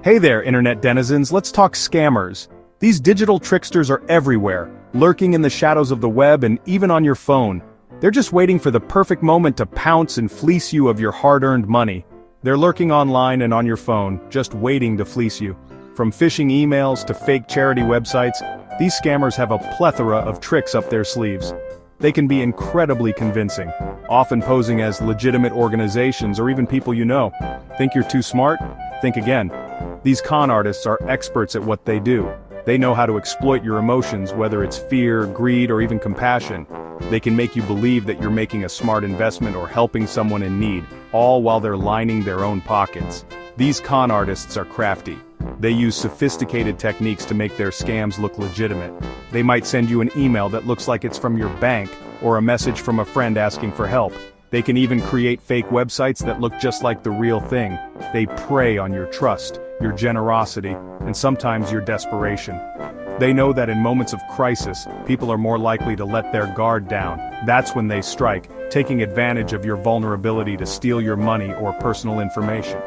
Hey there, internet denizens, let's talk scammers. These digital tricksters are everywhere, lurking in the shadows of the web and even on your phone. They're just waiting for the perfect moment to pounce and fleece you of your hard-earned money. They're lurking online and on your phone, just waiting to fleece you. From phishing emails to fake charity websites, these scammers have a plethora of tricks up their sleeves. They can be incredibly convincing, often posing as legitimate organizations or even people you know. Think you're too smart? Think again. These con artists are experts at what they do. They know how to exploit your emotions, whether it's fear, greed, or even compassion. They can make you believe that you're making a smart investment or helping someone in need, all while they're lining their own pockets. These con artists are crafty. They use sophisticated techniques to make their scams look legitimate. They might send you an email that looks like it's from your bank, or a message from a friend asking for help. They can even create fake websites that look just like the real thing. They prey on your trust, your generosity, and sometimes your desperation. They know that in moments of crisis, people are more likely to let their guard down. That's when they strike, taking advantage of your vulnerability to steal your money or personal information.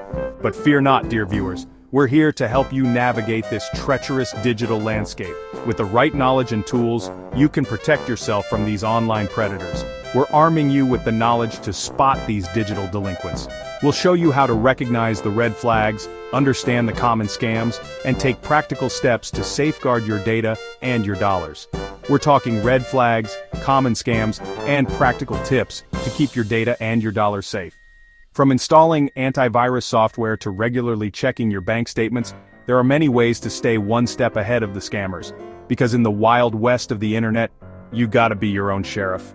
But fear not, dear viewers. We're here to help you navigate this treacherous digital landscape. With the right knowledge and tools, you can protect yourself from these online predators. We're arming you with the knowledge to spot these digital delinquents. We'll show you how to recognize the red flags, understand the common scams, and take practical steps to safeguard your data and your dollars. We're talking red flags, common scams, and practical tips to keep your data and your dollars safe. From installing antivirus software to regularly checking your bank statements, there are many ways to stay one step ahead of the scammers. Because in the wild west of the internet, you gotta be your own sheriff.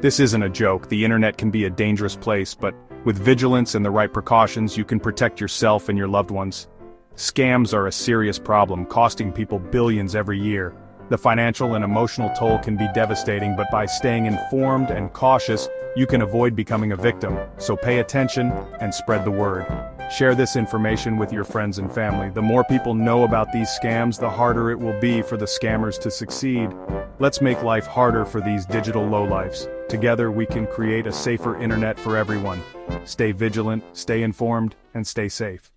This isn't a joke. The internet can be a dangerous place, but with vigilance and the right precautions, you can protect yourself and your loved ones. Scams are a serious problem, costing people billions every year. The financial and emotional toll can be devastating, but by staying informed and cautious, you can avoid becoming a victim. So pay attention and spread the word. Share this information with your friends and family. The more people know about these scams, the harder it will be for the scammers to succeed. Let's make life harder for these digital lowlifes. Together we can create a safer internet for everyone. Stay vigilant, stay informed, and stay safe.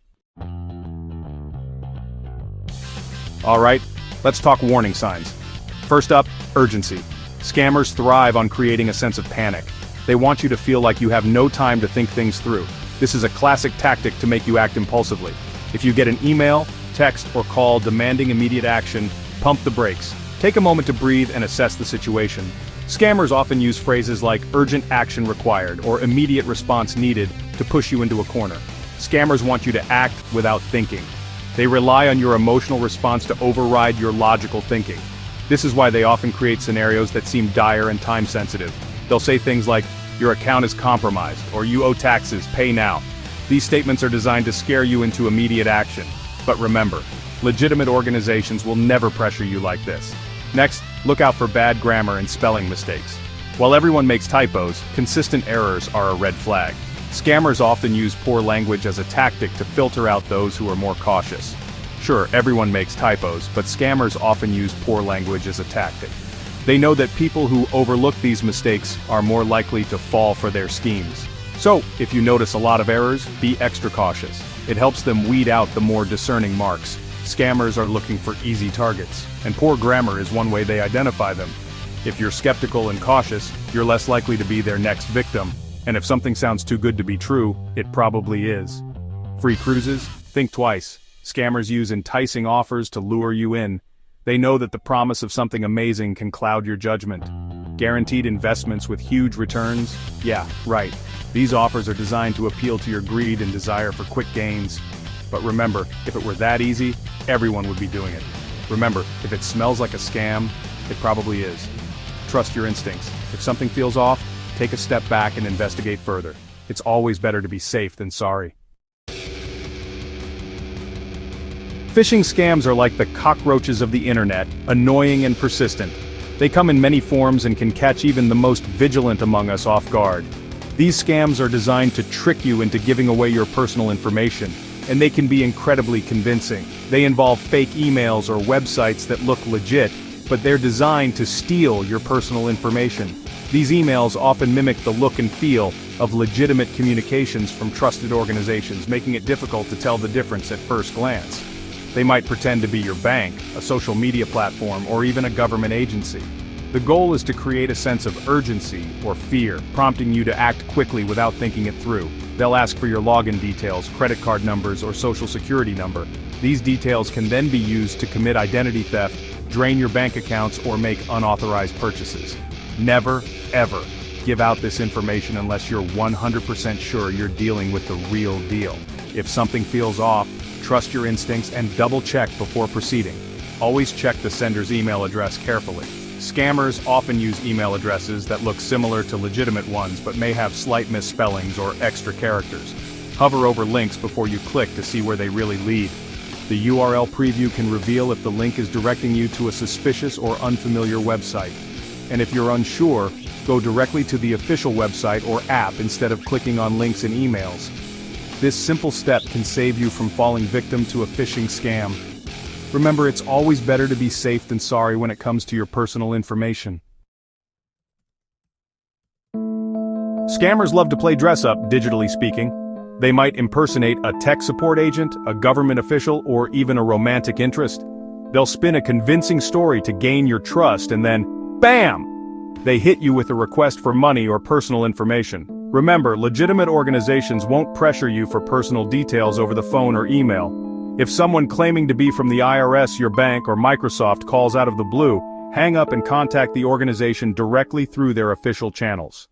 Alright, let's talk warning signs. First up, urgency. Scammers thrive on creating a sense of panic. They want you to feel like you have no time to think things through. This is a classic tactic to make you act impulsively. If you get an email, text, or call demanding immediate action, pump the brakes. Take a moment to breathe and assess the situation. Scammers often use phrases like urgent action required or immediate response needed to push you into a corner. Scammers want you to act without thinking. They rely on your emotional response to override your logical thinking. This is why they often create scenarios that seem dire and time-sensitive. They'll say things like, "Your account is compromised," or "You owe taxes, pay now." These statements are designed to scare you into immediate action. But remember, legitimate organizations will never pressure you like this. Next, look out for bad grammar and spelling mistakes. While everyone makes typos, consistent errors are a red flag. Scammers often use poor language as a tactic to filter out those who are more cautious. Sure, everyone makes typos, but scammers often use poor language as a tactic. They know that people who overlook these mistakes are more likely to fall for their schemes. So, if you notice a lot of errors, be extra cautious. It helps them weed out the more discerning marks. Scammers are looking for easy targets, and poor grammar is one way they identify them. If you're skeptical and cautious, you're less likely to be their next victim. And if something sounds too good to be true, it probably is. Free cruises? Think twice. Scammers use enticing offers to lure you in. They know that the promise of something amazing can cloud your judgment. Guaranteed investments with huge returns? Yeah, right. These offers are designed to appeal to your greed and desire for quick gains. But remember, if it were that easy, everyone would be doing it. Remember, if it smells like a scam, it probably is. Trust your instincts. If something feels off, take a step back and investigate further. It's always better to be safe than sorry. Phishing scams are like the cockroaches of the internet, annoying and persistent. They come in many forms and can catch even the most vigilant among us off guard. These scams are designed to trick you into giving away your personal information, and they can be incredibly convincing. They involve fake emails or websites that look legit, but they're designed to steal your personal information. These emails often mimic the look and feel of legitimate communications from trusted organizations, making it difficult to tell the difference at first glance. They might pretend to be your bank, a social media platform, or even a government agency. The goal is to create a sense of urgency or fear, prompting you to act quickly without thinking it through. They'll ask for your login details, credit card numbers, or social security number. These details can then be used to commit identity theft, drain your bank accounts, or make unauthorized purchases. Never, ever give out this information unless you're 100% sure you're dealing with the real deal. If something feels off, trust your instincts and double-check before proceeding. Always check the sender's email address carefully. Scammers often use email addresses that look similar to legitimate ones but may have slight misspellings or extra characters. Hover over links before you click to see where they really lead. The URL preview can reveal if the link is directing you to a suspicious or unfamiliar website. And if you're unsure, go directly to the official website or app instead of clicking on links in emails. This simple step can save you from falling victim to a phishing scam. Remember, it's always better to be safe than sorry when it comes to your personal information. Scammers love to play dress-up, digitally speaking. They might impersonate a tech support agent, a government official, or even a romantic interest. They'll spin a convincing story to gain your trust and then, BAM! They hit you with a request for money or personal information. Remember, legitimate organizations won't pressure you for personal details over the phone or email. If someone claiming to be from the IRS, your bank, or Microsoft calls out of the blue, hang up and contact the organization directly through their official channels.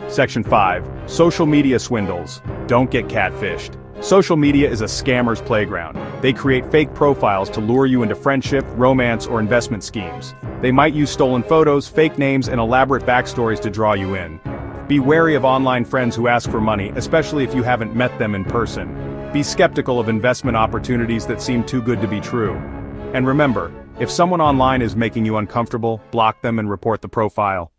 Section 5. Social media swindles. Don't get catfished. Social media is a scammer's playground. They create fake profiles to lure you into friendship, romance, or investment schemes. They might use stolen photos, fake names, and elaborate backstories to draw you in. Be wary of online friends who ask for money, especially if you haven't met them in person. Be skeptical of investment opportunities that seem too good to be true. And remember, if someone online is making you uncomfortable, block them and report the profile.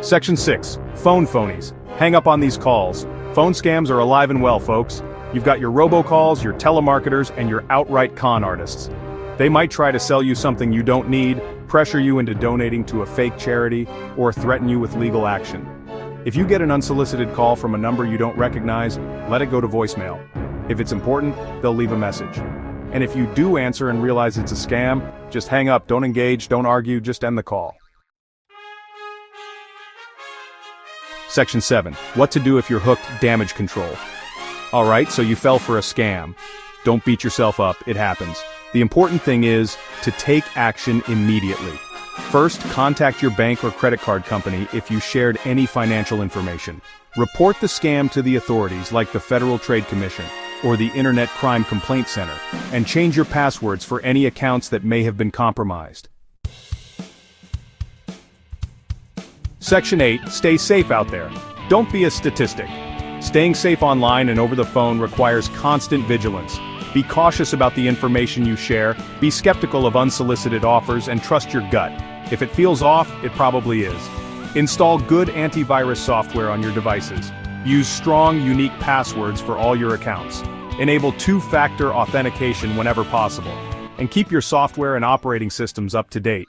Section 6. Phone phonies. Hang up on these calls. Phone scams are alive and well, folks. You've got your robocalls, your telemarketers, and your outright con artists. They might try to sell you something you don't need, pressure you into donating to a fake charity, or threaten you with legal action. If you get an unsolicited call from a number you don't recognize, let it go to voicemail. If it's important, they'll leave a message. And if you do answer and realize it's a scam, just hang up, don't engage, don't argue, just end the call. Section 7. What to do if you're hooked, damage control. Alright, so you fell for a scam. Don't beat yourself up, it happens. The important thing is to take action immediately. First, contact your bank or credit card company if you shared any financial information. Report the scam to the authorities like the Federal Trade Commission or the Internet Crime Complaint Center, and change your passwords for any accounts that may have been compromised. Section 8. Stay safe out there. Don't be a statistic. Staying safe online and over the phone requires constant vigilance. Be cautious about the information you share, be skeptical of unsolicited offers, and trust your gut. If it feels off, it probably is. Install good antivirus software on your devices. Use strong, unique passwords for all your accounts. Enable two-factor authentication whenever possible. And keep your software and operating systems up to date.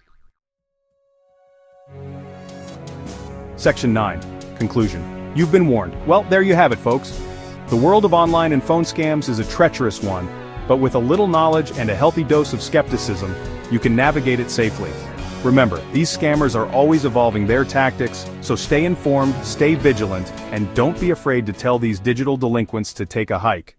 Section 9. Conclusion. You've been warned. Well, there you have it, folks. The world of online and phone scams is a treacherous one, but with a little knowledge and a healthy dose of skepticism, you can navigate it safely. Remember, these scammers are always evolving their tactics, so stay informed, stay vigilant, and don't be afraid to tell these digital delinquents to take a hike.